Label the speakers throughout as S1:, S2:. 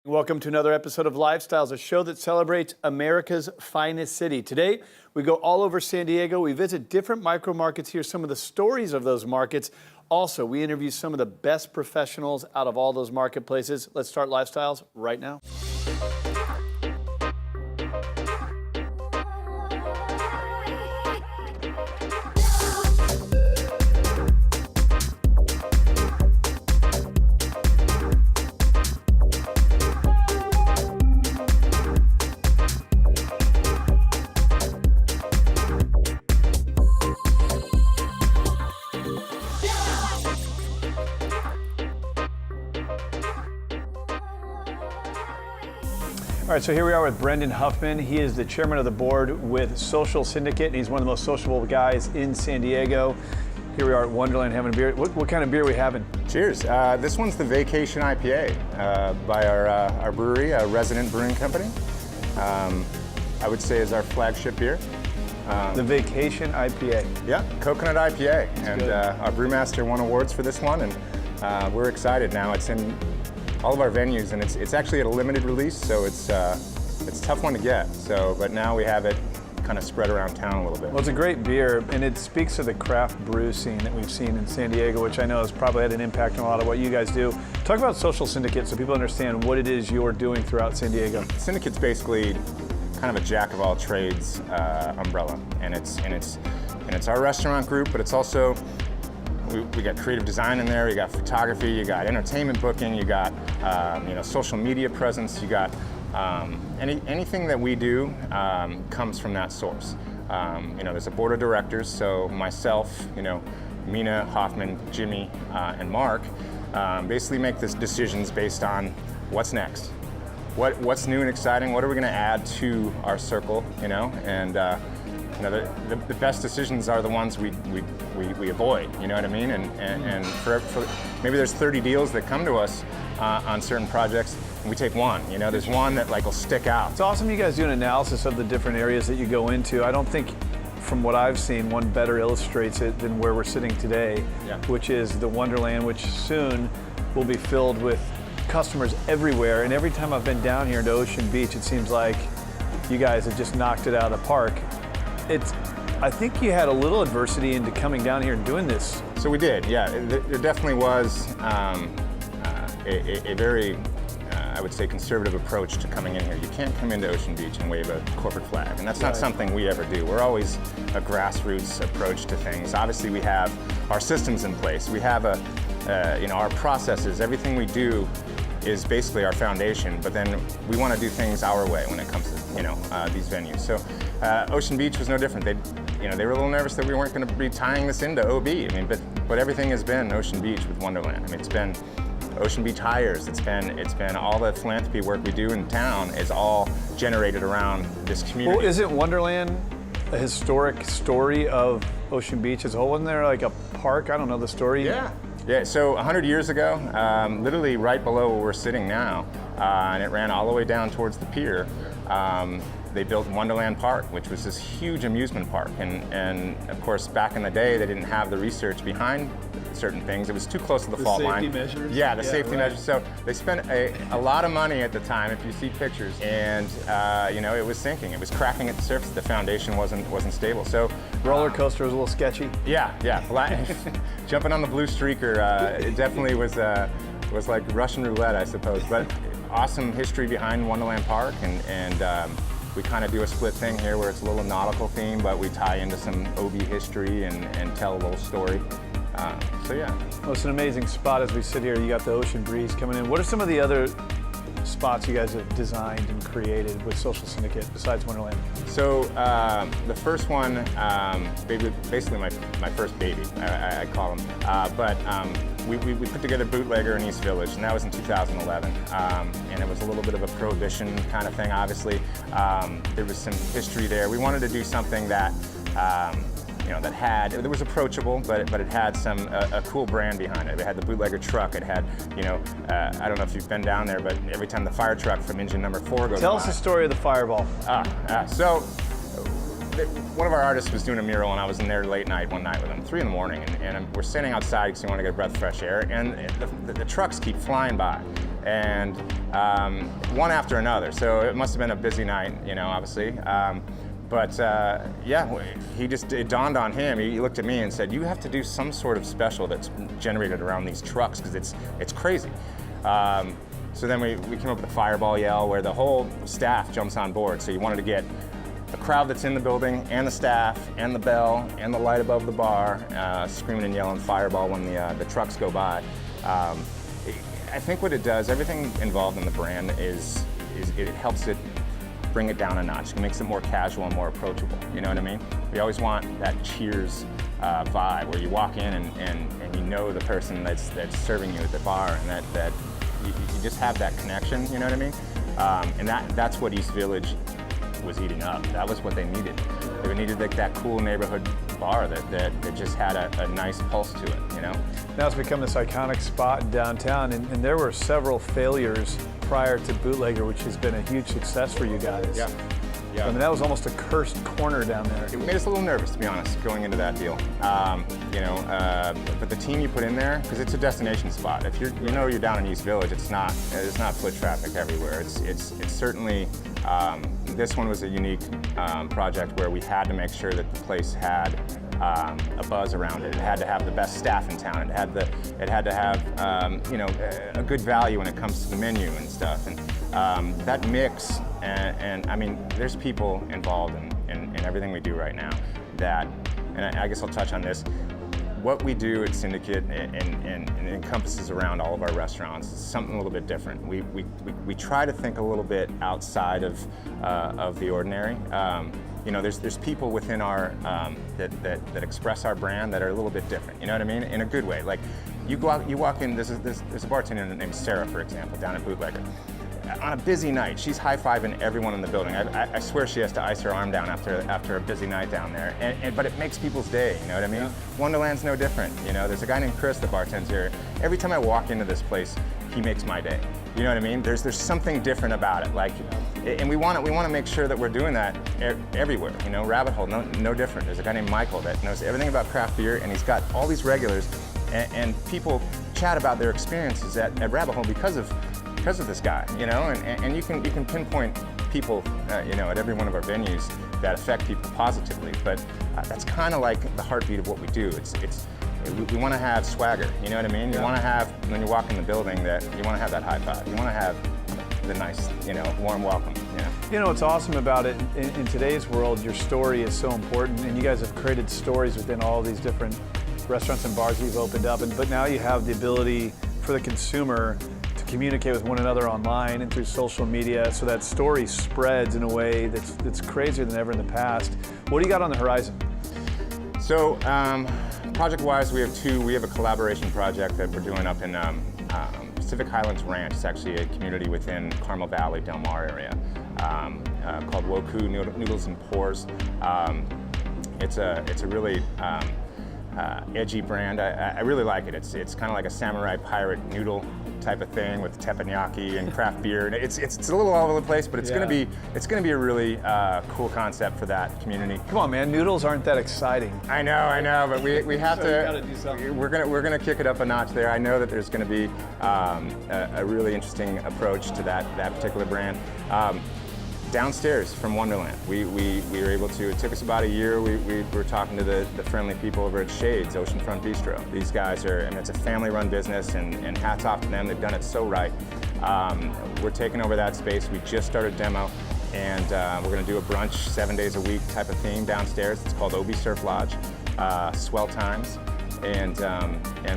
S1: Welcome to another episode of Lifestyles, a show that celebrates America's finest city. Today, we go all over San Diego. We visit different micro markets, hear some of the stories of those markets. Also, we interview some of the best professionals out of all those marketplaces. Let's start Lifestyles right now. All right, so here we are with Brendan Huffman. He is the chairman of the board with Social Syndicate, and he's one of the most sociable guys in San Diego. Here we are at Wonderland having a beer. What kind of beer are we having?
S2: Cheers. This one's the Vacation IPA by our brewery, a resident brewing company. I would say is our flagship beer.
S1: The Vacation IPA.
S2: Yeah, coconut IPA.
S1: That's
S2: and
S1: good.
S2: Our brewmaster won awards for this one, and we're excited now. It's in all of our venues, and it's actually at a limited release, so it's a tough one to get. But now we have it kind of spread around town a little bit.
S1: Well, it's a great beer, and it speaks to the craft brew scene that we've seen in San Diego, which I know has probably had an impact on a lot of what you guys do. Talk about Social Syndicate so people understand what it is you're doing throughout San Diego.
S2: Syndicate's basically kind of a jack of all trades umbrella, and it's our restaurant group, but it's also we got creative design in there, you got photography, you got entertainment booking, you got social media presence, you got anything that we do comes from that source. There's a board of directors, so myself, Mina, Hoffman, Jimmy, and Mark basically make these decisions based on what's next. What's new and exciting, what are we going to add to our circle, the best decisions are the ones we avoid, you know what I mean? And for maybe there's 30 deals that come to us on certain projects, and we take one, there's one that will stick out.
S1: It's awesome you guys do an analysis of the different areas that you go into. I don't think, from what I've seen, one better illustrates it than where we're sitting today, which is the Wonderland, which soon will be filled with customers everywhere. And every time I've been down here into Ocean Beach, it seems like you guys have just knocked it out of the park. I think you had a little adversity into coming down here and doing this.
S2: So we did, yeah. There definitely was a very, I would say, conservative approach to coming in here. You can't come into Ocean Beach and wave a corporate flag, and that's not something we ever do. We're always a grassroots approach to things. Obviously, we have our systems in place. We have our processes. Everything we do is basically our foundation, but then we want to do things our way when it comes to these venues. So Ocean Beach was no different. They were a little nervous that we weren't going to be tying this into OB. But everything has been Ocean Beach with Wonderland. It's been Ocean Beach Hires. It's been all the philanthropy work we do in town is all generated around this community.
S1: Well, isn't Wonderland a historic story of Ocean Beach as a whole? Wasn't there like a park? I don't know the story.
S2: Yeah, so 100 years ago, literally right below where we're sitting now, and it ran all the way down towards the pier, they built Wonderland Park, which was this huge amusement park. And of course, back in the day, they didn't have the research behind certain things. It was too close to the fault line.
S1: Safety measures?
S2: Yeah, the safety measures. So they spent a lot of money at the time, if you see pictures, and it was sinking. It was cracking at the surface. The foundation wasn't stable. So
S1: roller coaster was a little sketchy.
S2: Yeah. Jumping on the blue streaker, it definitely was like Russian roulette, I suppose. But awesome history behind Wonderland Park, and we kind of do a split thing here where it's a little nautical theme, but we tie into some OB history and tell a little story.
S1: Well, it's an amazing spot as we sit here. You got the ocean breeze coming in. What are some of the other spots you guys have designed and created with Social Syndicate besides Wonderland?
S2: So the first one, basically my first baby, I call them. We put together Bootlegger in East Village, and that was in 2011. And it was a little bit of a prohibition kind of thing, obviously. There was some history there. We wanted to do something that it was approachable, but it had a cool brand behind it. It had the Bootlegger truck. It had, I don't know if you've been down there, but every time the fire truck from engine number 4 goes by.
S1: Tell us the story of the Fireball.
S2: So one of our artists was doing a mural, and I was in there late night one night with him, 3 in the morning, and we're standing outside because we want to get a breath of fresh air, and the trucks keep flying by. and one after another. So it must have been a busy night, obviously. But yeah, it dawned on him. He looked at me and said, "You have to do some sort of special that's generated around these trucks because it's crazy." So then we came up with a fireball yell where the whole staff jumps on board. So you wanted to get the crowd that's in the building and the staff and the bell and the light above the bar screaming and yelling fireball when the trucks go by. I think what it does, everything involved in the brand is it helps it bring it down a notch. It makes it more casual and more approachable. You know what I mean? We always want that Cheers vibe where you walk in and you know the person that's serving you at the bar, and that you just have that connection. You know what I mean? And that's what East Village was eating up. That was what they needed. They needed like that cool neighborhood bar that just had a nice pulse to it.
S1: Now it's become this iconic spot in downtown, and there were several failures prior to Bootlegger, which has been a huge success for you guys.
S2: Yeah.
S1: I mean, that was almost a cursed corner down there.
S2: It made us a little nervous, to be honest, going into that deal. But the team you put in there, because it's a destination spot. If you're down in East Village, it's not foot traffic everywhere. It's certainly. This one was a unique project where we had to make sure that the place had a buzz around it. It had to have the best staff in town. It had to have a good value when it comes to the menu and stuff. And that mix, and I mean, there's people involved in everything we do right now and I guess I'll touch on this. What we do at Syndicate and encompasses around all of our restaurants is something a little bit different. We try to think a little bit outside of the ordinary. There's people within our that express our brand that are a little bit different. You know what I mean? In a good way. Like you walk in. There's a bartender named Sarah, for example, down at Bootlegger. On a busy night, she's high-fiving everyone in the building. I swear she has to ice her arm down after a busy night down there. But it makes people's day, you know what I mean? Yeah. Wonderland's no different. There's a guy named Chris that bartends here. Every time I walk into this place, he makes my day. You know what I mean? There's something different about it. And we want to make sure that we're doing that everywhere. Rabbit Hole, no different. There's a guy named Michael that knows everything about craft beer, and he's got all these regulars, and people chat about their experiences at Rabbit Hole because of this guy, and you can pinpoint people, at every one of our venues that affect people positively. But that's kind of like the heartbeat of what we do. We want to have swagger. You know what I mean? You want to have, when you walk in the building, that you want to have that high five. You want to have the nice, warm welcome.
S1: What's awesome about it in today's world, your story is so important, and you guys have created stories within all these different restaurants and bars you've opened up. But now you have the ability for the consumer communicate with one another online and through social media, so that story spreads in a way that's crazier than ever in the past. What do you got on the horizon?
S2: So, project-wise, we have a collaboration project that we're doing up in Pacific Highlands Ranch. It's actually a community within Carmel Valley, Del Mar area, called Woku Noodles and Pours. It's a really edgy brand. I really like it. It's kind of like a samurai pirate noodle type of thing with teppanyaki and craft beer. And it's a little all over the place, but it's gonna be a really cool concept for that community.
S1: Come on, man, noodles aren't that exciting.
S2: I know, but we have
S1: so
S2: to.
S1: You gotta do something.
S2: We're gonna kick it up a notch there. I know that there's gonna be a really interesting approach to that particular brand. Downstairs from Wonderland, we were able to. It took us about a year. We were talking to the friendly people over at Shades Oceanfront Bistro. These guys it's a family-run business, and hats off to them. They've done it so right. We're taking over that space. We just started demo, and we're going to do a brunch 7 days a week type of theme downstairs. It's called Obi Surf Lodge. Swell times. And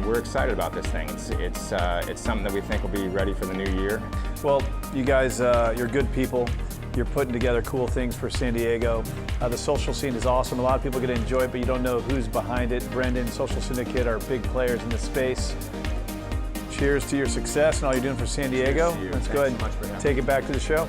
S2: we're excited about this thing. It's something that we think will be ready for the new year.
S1: Well, you guys, you're good people. You're putting together cool things for San Diego. The social scene is awesome. A lot of people get to enjoy it, but you don't know who's behind it. Brendan, Social Syndicate are big players in the space. Cheers to your success and all you're doing for San Diego. Let's go ahead and take it back to the show.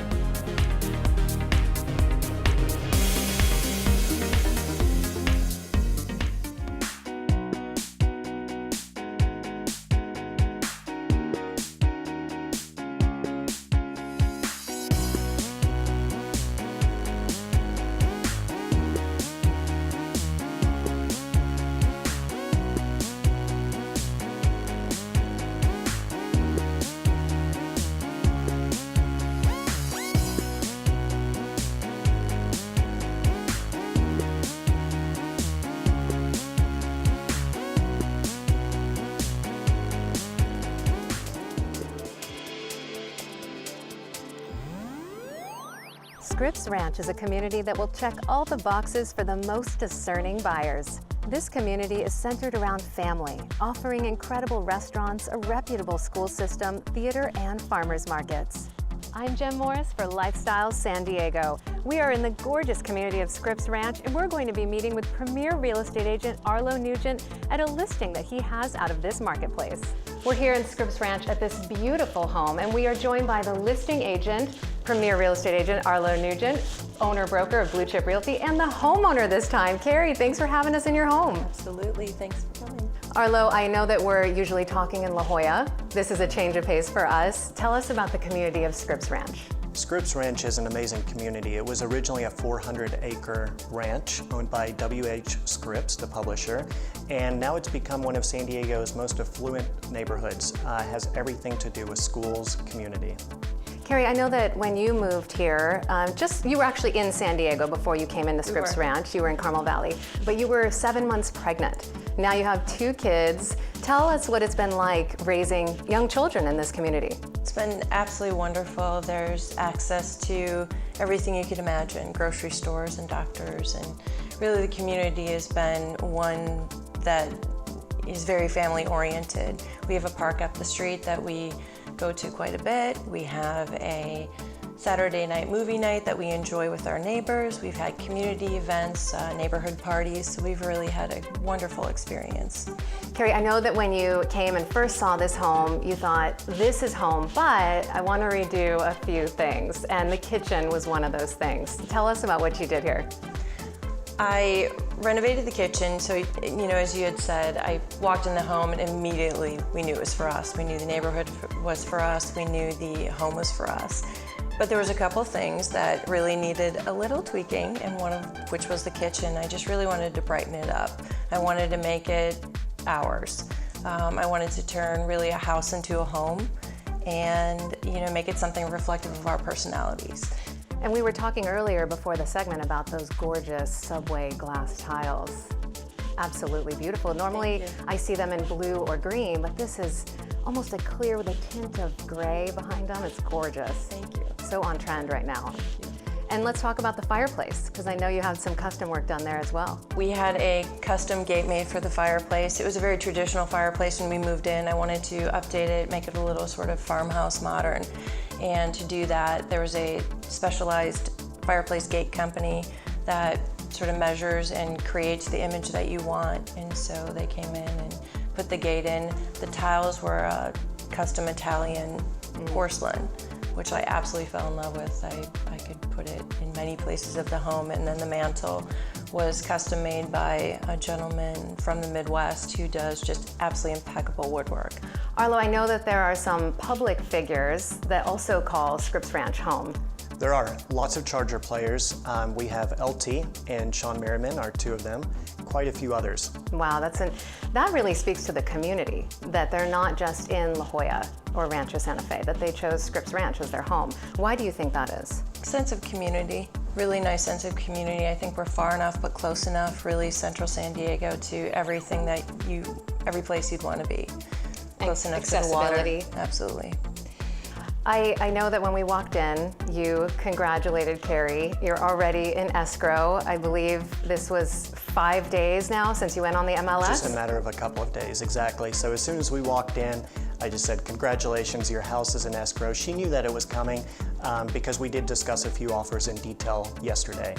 S3: Scripps Ranch is a community that will check all the boxes for the most discerning buyers. This community is centered around family, offering incredible restaurants, a reputable school system, theater, and farmers markets. I'm Jem Morris for Lifestyles San Diego. We are in the gorgeous community of Scripps Ranch, and we're going to be meeting with premier real estate agent Arlo Nugent at a listing that he has out of this marketplace. We're here in Scripps Ranch at this beautiful home, and we are joined by the listing agent, premier real estate agent Arlo Nugent, owner-broker of Blue Chip Realty, and the homeowner this time. Carrie, thanks for having us in your home.
S4: Absolutely, thanks for coming.
S3: Arlo, I know that we're usually talking in La Jolla. This is a change of pace for us. Tell us about the community of Scripps Ranch.
S5: Scripps Ranch is an amazing community. It was originally a 400-acre ranch owned by W.H. Scripps, the publisher, and now it's become one of San Diego's most affluent neighborhoods. Has everything to do with schools, community.
S3: Carrie, I know that when you moved here, you were actually in San Diego before you came into Scripps Ranch. You were in Carmel Valley, but you were 7 months pregnant. Now you have 2 kids. Tell us what it's been like raising young children in this community.
S4: It's been absolutely wonderful. There's access to everything you could imagine, grocery stores and doctors, and really the community has been one that is very family oriented. We have a park up the street that we go to quite a bit. We have a Saturday night movie night that we enjoy with our neighbors. We've had community events, neighborhood parties, so we've really had a wonderful experience.
S3: Carrie, I know that when you came and first saw this home, you thought, this is home, but I want to redo a few things, and the kitchen was one of those things. Tell us about what you did here.
S4: I renovated the kitchen, so as you had said, I walked in the home and immediately we knew it was for us. We knew the neighborhood was for us, we knew the home was for us. But there was a couple things that really needed a little tweaking, and one of which was the kitchen. I just really wanted to brighten it up. I wanted to make it ours. I wanted to turn really a house into a home and make it something reflective of our personalities.
S3: And we were talking earlier before the segment about those gorgeous subway glass tiles. Absolutely beautiful. Normally I see them in blue or green, but this is almost a clear with a tint of gray behind them. It's gorgeous.
S4: Thank you.
S3: So on trend right now. And let's talk about the fireplace, because I know you have some custom work done there as well.
S4: We had a custom gate made for the fireplace. It was a very traditional fireplace when we moved in. I wanted to update it, make it a little sort of farmhouse modern. And to do that, there was a specialized fireplace gate company that sort of measures and creates the image that you want. And so they came in and put the gate in. The tiles were custom Italian porcelain, which I absolutely fell in love with. I could put it in many places of the home. And then the mantle was custom made by a gentleman from the Midwest who does just absolutely impeccable woodwork.
S3: Arlo, I know that there are some public figures that also call Scripps Ranch home.
S5: There are lots of Charger players. We have LT and Sean Merriman are 2 of them, quite a few others.
S3: Wow, that really speaks to the community, that they're not just in La Jolla or Rancho Santa Fe, that they chose Scripps Ranch as their home. Why do you think that is?
S4: Sense of community, really nice sense of community. I think we're far enough but close enough, really central San Diego, to everything that every place you'd want to be. Close enough to the water.
S3: Accessibility.
S4: Absolutely.
S3: I know that when we walked in, you congratulated Carrie. You're already in escrow. I believe this was 5 days now since you went on the MLS?
S5: Just a matter of a couple of days, exactly. So as soon as we walked in, I just said, congratulations, your house is in escrow. She knew that it was coming because we did discuss a few offers in detail yesterday.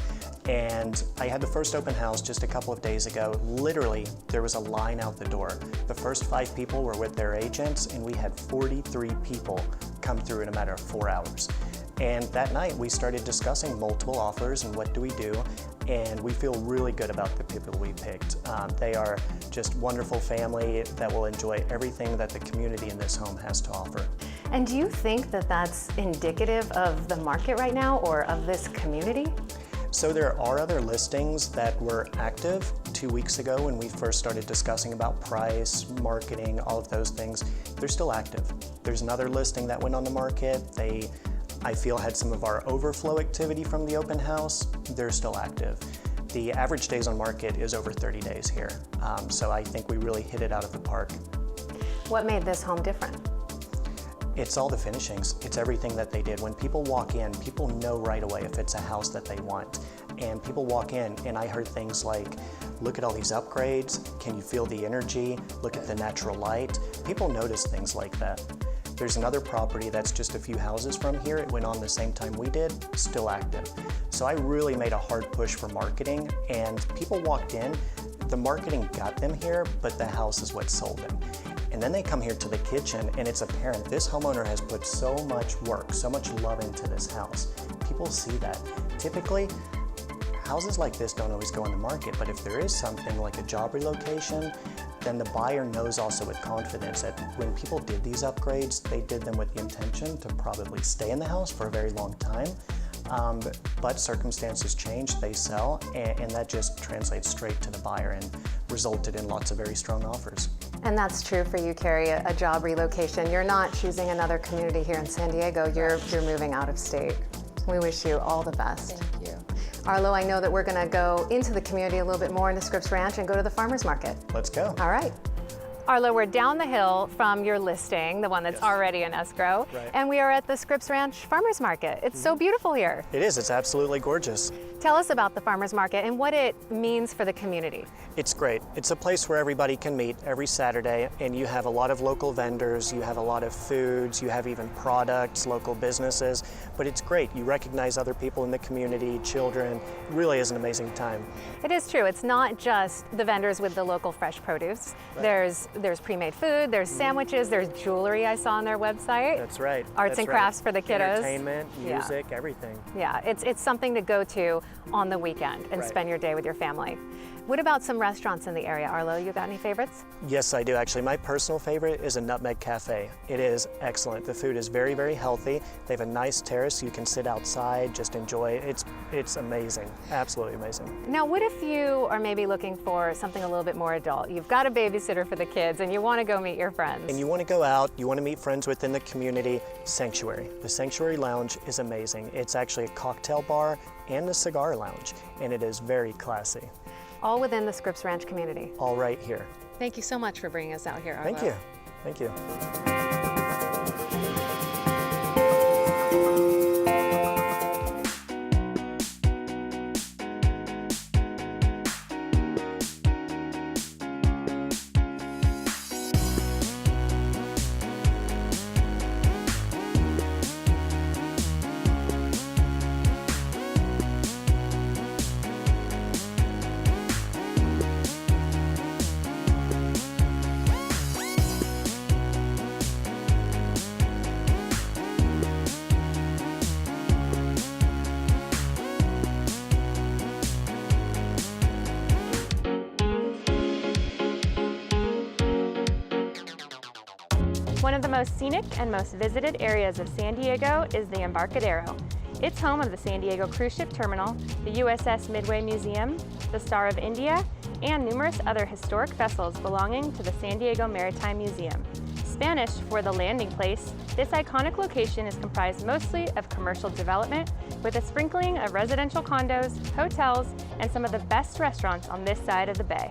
S5: And I had the first open house just a couple of days ago. Literally, there was a line out the door. The first 5 people were with their agents, and we had 43 people come through in a matter of 4 hours. And that night, we started discussing multiple offers and what do we do. And we feel really good about the people we picked. They are just wonderful family that will enjoy everything that the community in this home has to offer.
S3: And do you think that that's indicative of the market right now or of this community?
S5: So there are other listings that were active 2 weeks ago when we first started discussing about price, marketing, all of those things. They're still active. There's another listing that went on the market. I feel had some of our overflow activity from the open house. They're still active. The average days on market is over 30 days here. So I think we really hit it out of the park.
S3: What made this home different?
S5: It's all the finishings. It's everything that they did. When people walk in, people know right away if it's a house that they want. And people walk in, and I heard things like, look at all these upgrades. Can you feel the energy? Look at the natural light. People notice things like that. There's another property that's just a few houses from here. It went on the same time we did, still active. So I really made a hard push for marketing, and people walked in. The marketing got them here, but the house is what sold them. And then they come here to the kitchen, and it's apparent this homeowner has put so much work, so much love into this house. People see that. Typically, houses like this don't always go on the market, but if there is something like a job relocation, then the buyer knows also with confidence that when people did these upgrades, they did them with the intention to probably stay in the house for a very long time. But circumstances change, they sell, and that just translates straight to the buyer and resulted in lots of very strong offers.
S3: And that's true for you, Carrie, a job relocation. You're not choosing another community here in San Diego, you're moving out of state. We wish you all the best.
S4: Thank you.
S3: Arlo, I know that we're gonna go into the community a little bit more into Scripps Ranch and go to the farmer's market.
S5: Let's go.
S3: All right. Arlo, we're down the hill from your listing, the one that's already in escrow,
S5: Right.
S3: and we are at the Scripps Ranch Farmers Market. It's so beautiful here.
S5: It is, it's absolutely gorgeous.
S3: Tell us about the Farmers Market and what it means for the community.
S5: It's great. It's a place where everybody can meet every Saturday, and you have a lot of local vendors, you have a lot of foods, you have even products, local businesses, but it's great. You recognize other people in the community, children. It really is an amazing time.
S3: It is true. It's not just the vendors with the local fresh produce.
S5: Right.
S3: There's pre-made food, there's sandwiches, there's jewelry I saw on their website.
S5: That's right.
S3: Arts
S5: That's
S3: and
S5: right.
S3: crafts for the kiddos.
S5: Entertainment,
S3: Yeah.
S5: music, everything.
S3: Yeah, it's something to go to on the weekend and
S5: Right.
S3: spend your day with your family. What about some restaurants in the area, Arlo? You got any favorites?
S5: Yes, I do actually. My personal favorite is a Nutmeg Cafe. It is excellent. The food is very, very healthy. They have a nice terrace. You can sit outside, just enjoy it. It's amazing, absolutely amazing.
S3: Now, what if you are maybe looking for something a little bit more adult? You've got a babysitter for the kids and you want to go meet your friends.
S5: And you want to go out, you want to meet friends within the community, Sanctuary. The Sanctuary Lounge is amazing. It's actually a cocktail bar and a cigar lounge, and it is very classy.
S3: All within the Scripps Ranch community.
S5: All right here.
S3: Thank you so much for bringing us out here, Arlo.
S5: Thank you. Thank you.
S6: One of the most scenic and most visited areas of San Diego is the Embarcadero. It's home of the San Diego Cruise Ship Terminal, the USS Midway Museum, the Star of India, and numerous other historic vessels belonging to the San Diego Maritime Museum. Spanish for the landing place, this iconic location is comprised mostly of commercial development with a sprinkling of residential condos, hotels, and some of the best restaurants on this side of the bay.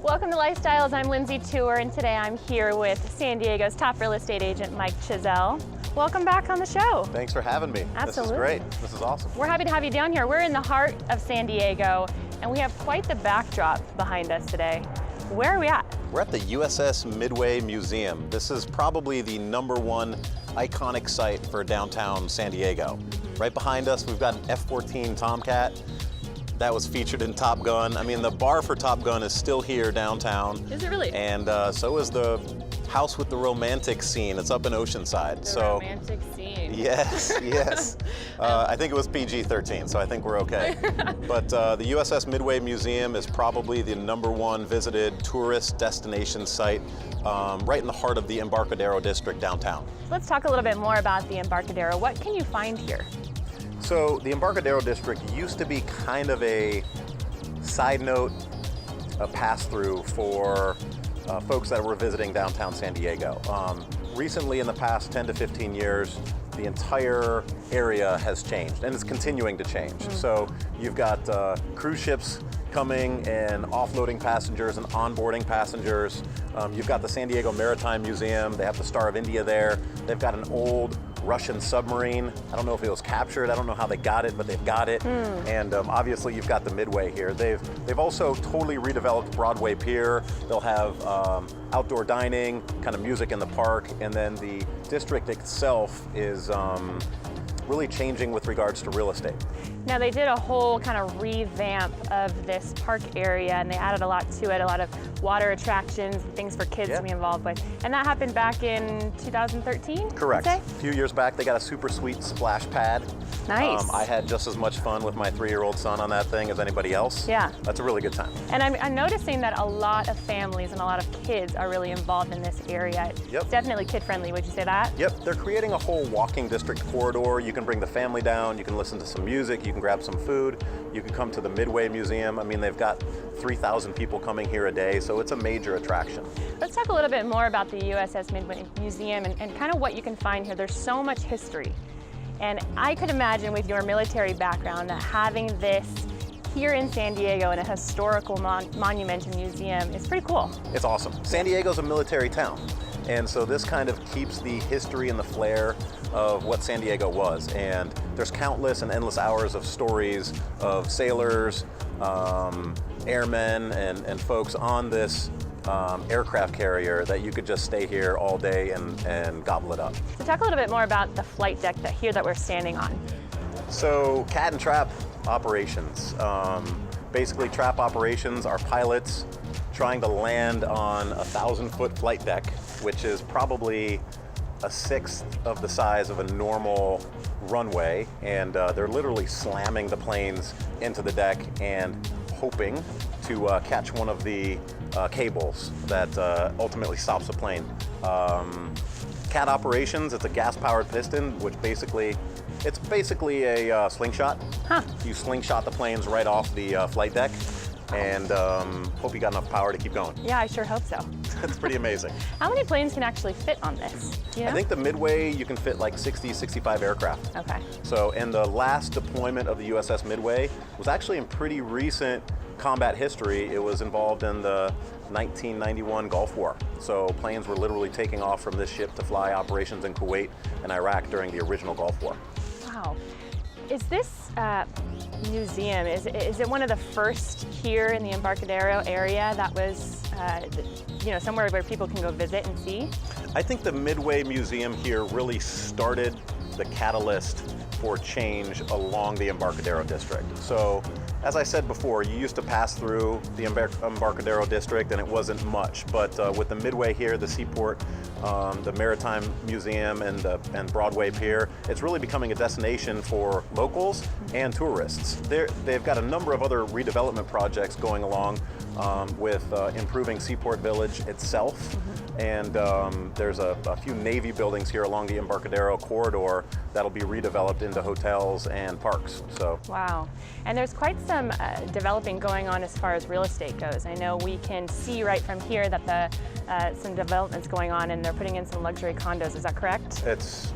S6: Welcome to Lifestyles. I'm Lindsay Tour, and today I'm here with San Diego's top real estate agent, Mike Chiesl. Welcome back on the show.
S7: Thanks for having me.
S6: Absolutely.
S7: This is great. This is awesome.
S6: We're happy to have you down here. We're in the heart of San Diego, and we have quite the backdrop behind us today. Where are we at?
S7: We're at the USS Midway Museum. This is probably the #1 iconic site for downtown San Diego. Right behind us, we've got an F-14 Tomcat that was featured in Top Gun. I mean, the bar for Top Gun is still here downtown.
S6: Is it really?
S7: And so is the house with the romantic scene. It's up in Oceanside.
S6: The romantic scene.
S7: Yes, yes. I think it was PG-13, so I think we're okay. But the USS Midway Museum is probably the #1 visited tourist destination site right in the heart of the Embarcadero district downtown.
S6: Let's talk a little bit more about the Embarcadero. What can you find here?
S7: So the Embarcadero district used to be kind of a side note, a pass-through for folks that were visiting downtown San Diego. Recently, in the past 10 to 15 years, the entire area has changed, and it's continuing to change. So you've got cruise ships incoming and offloading passengers and onboarding passengers. You've got the San Diego Maritime Museum. They have the Star of India there. They've got an old Russian submarine. I don't know if it was captured. I don't know how they got it, but they've got it. And obviously you've got the Midway here. They've also totally redeveloped Broadway Pier. They'll have outdoor dining, kind of music in the park, and then the district itself is really changing with regards to real estate.
S6: Now they did a whole kind of revamp of this park area, and they added a lot to it, a lot of water attractions, things for kids to be involved with. And that happened back in 2013?
S7: Correct. A few years back, they got a super sweet splash pad.
S6: Nice.
S7: I had just as much fun with my 3-year-old son on that thing as anybody else.
S6: Yeah.
S7: That's a really good time.
S6: And I'm noticing that a lot of families and a lot of kids are really involved in this area.
S7: Yep.
S6: It's definitely kid-friendly, would you say that?
S7: Yep, they're creating a whole walking district corridor. You can bring the family down, you can listen to some music, you can grab some food, you can come to the Midway Museum. I mean, they've got 3,000 people coming here a day, so it's a major attraction.
S6: Let's talk a little bit more about the USS Midway Museum and kind of what you can find here. There's so much history. And I could imagine with your military background that having this here in San Diego in a historical monument and museum is pretty cool.
S7: It's awesome. San Diego's a military town. And so this kind of keeps the history and the flair of what San Diego was. And there's countless and endless hours of stories of sailors, airmen, and folks on this aircraft carrier that you could just stay here all day and gobble it up.
S6: So talk a little bit more about the flight deck that we're standing on.
S7: So cat and trap operations. Basically trap operations are pilots trying to land on a 1,000-foot flight deck, which is probably a sixth of the size of a normal runway, and they're literally slamming the planes into the deck and hoping to catch one of the cables that ultimately stops the plane. CAT operations, it's a gas-powered piston, which it's basically a slingshot.
S6: Huh.
S7: You slingshot the planes right off the flight deck, and hope you got enough power to keep going.
S6: Yeah, I sure hope so.
S7: That's pretty amazing.
S6: How many planes can actually fit on this? Do you know?
S7: I think the Midway, you can fit like 60, 65 aircraft.
S6: Okay.
S7: So, and the last deployment of the USS Midway was actually in pretty recent combat history. It was involved in the 1991 Gulf War. So planes were literally taking off from this ship to fly operations in Kuwait and Iraq during the original Gulf War.
S6: Wow. Is this museum, is it one of the first here in the Embarcadero area that was, somewhere where people can go visit and see?
S7: I think the Midway Museum here really started the catalyst for change along the Embarcadero district. So, as I said before, you used to pass through the Embarcadero district and it wasn't much, but with the Midway here, the seaport, the Maritime Museum and Broadway Pier, it's really becoming a destination for locals and tourists. They've got a number of other redevelopment projects going along with improving Seaport Village itself. And there's a few Navy buildings here along the Embarcadero corridor that'll be redeveloped into hotels and parks. So.
S6: Wow. And there's quite some developing going on as far as real estate goes. I know we can see right from here that some development's going on and they're putting in some luxury condos. Is that correct?
S7: It's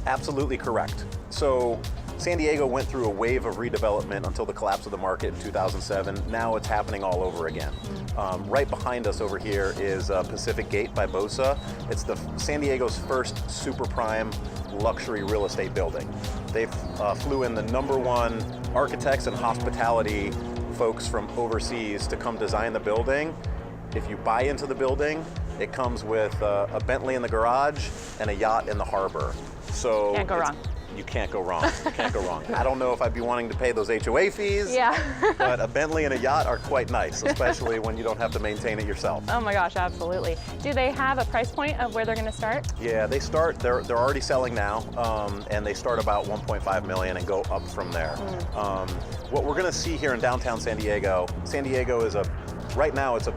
S7: absolutely correct. So San Diego went through a wave of redevelopment until the collapse of the market in 2007. Now it's happening all over again. Right behind us over here is Pacific Gate by Bosa. It's San Diego's first super prime luxury real estate building. They flew in the #1 architects and hospitality folks from overseas to come design the building. If you buy into the building, it comes with a Bentley in the garage and a yacht in the harbor. So
S6: can't go wrong.
S7: You can't go wrong. You can't go wrong. I don't know if I'd be wanting to pay those HOA fees,
S6: yeah.
S7: but a Bentley and a yacht are quite nice, especially when you don't have to maintain it yourself.
S6: Oh my gosh, absolutely. Do they have a price point of where they're going to start?
S7: Yeah, they're already selling now, and they start about 1.5 million and go up from there. What we're going to see here in downtown San Diego is right now it's a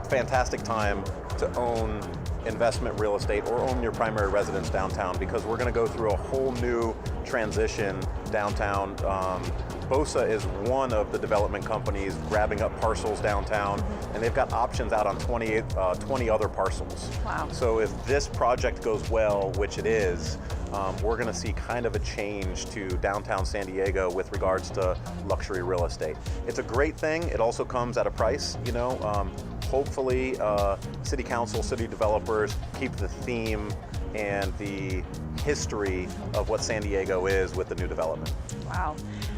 S7: fantastic time to own investment real estate or own your primary residence downtown, because we're going to go through a whole new transition downtown. Bosa is one of the development companies grabbing up parcels downtown, and they've got options out on 20 other parcels.
S6: Wow.
S7: So if this project goes well, which it is, we're going to see kind of a change to downtown San Diego with regards to luxury real estate. It's a great thing. It also comes at a price, you know. Hopefully, city council, city developers keep the theme and the history of what San Diego is with the new development.
S6: Wow.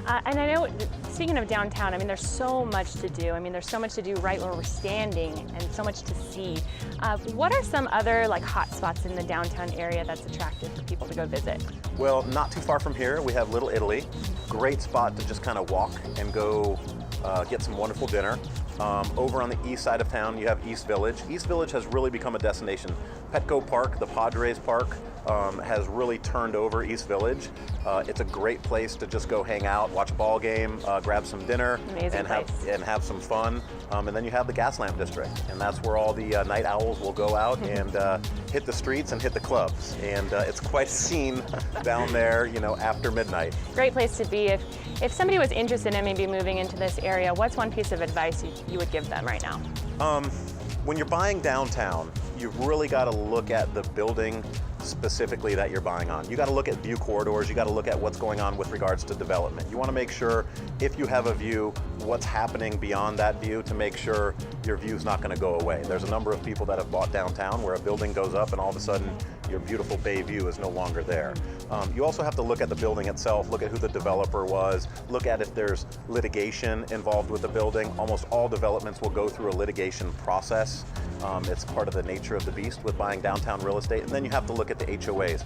S6: And I know, speaking of downtown, I mean, there's so much to do. I mean, there's so much to do right where we're standing and so much to see. What are some other like hot spots in the downtown area that's attractive for people to go visit?
S7: Well, not too far from here, we have Little Italy. Great spot to just kind of walk and go get some wonderful dinner. Over on the east side of town, you have East Village. East Village has really become a destination. Petco Park, the Padres Park, has really turned over East Village. It's a great place to just go hang out, watch a ball game, grab some dinner, and have some fun. And then you have the Gas Lamp District, and that's where all the night owls will go out and hit the streets and hit the clubs. And it's quite a scene down there, you know, after midnight.
S6: Great place to be. If somebody was interested in maybe moving into this area, what's one piece of advice you would give them right now?
S7: When you're buying downtown, you've really got to look at the building specifically that you're buying on. You got to look at view corridors, you got to look at what's going on with regards to development. You want to make sure if you have a view, what's happening beyond that view to make sure your view's not going to go away. There's a number of people that have bought downtown where a building goes up and all of a sudden your beautiful bay view is no longer there. You also have to look at the building itself, look at who the developer was, look at if there's litigation involved with the building. Almost all developments will go through a litigation process. It's part of the nature of the beast with buying downtown real estate. And then you have to look at the HOAs.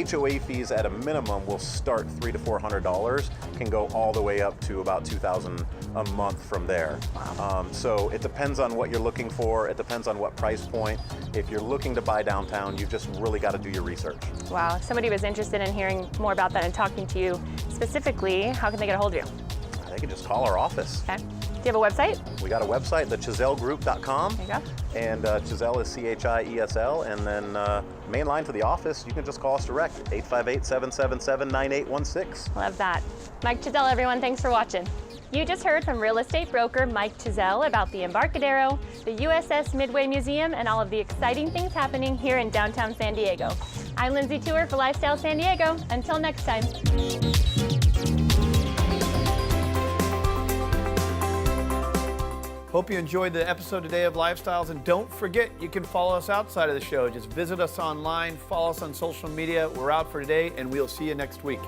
S7: HOA fees at a minimum will start $300 to $400, can go all the way up to about $2,000 a month from there. Wow. So it depends on what you're looking for. It depends on what price point. If you're looking to buy downtown, you've just really got to do your research. Wow.
S6: If somebody was interested in hearing more about that and talking to you specifically, how can they get a hold of you?
S7: They can just call our office.
S6: Okay. Do you have a website?
S7: We got a website, the ChiesLgroup.com.
S6: There you go.
S7: And Chiesl is CHIESL. And then main line for the office, you can just call us direct, 858-777-9816.
S6: Love that. Mike Chiesl, everyone, thanks for watching. You just heard from real estate broker Mike Chiesl about the Embarcadero, the USS Midway Museum, and all of the exciting things happening here in downtown San Diego. I'm Lindsay Tour for Lifestyle San Diego. Until next time.
S1: Hope you enjoyed the episode today of Lifestyles, and don't forget you can follow us outside of the show. Just visit us online, follow us on social media. We're out for today, and we'll see you next week.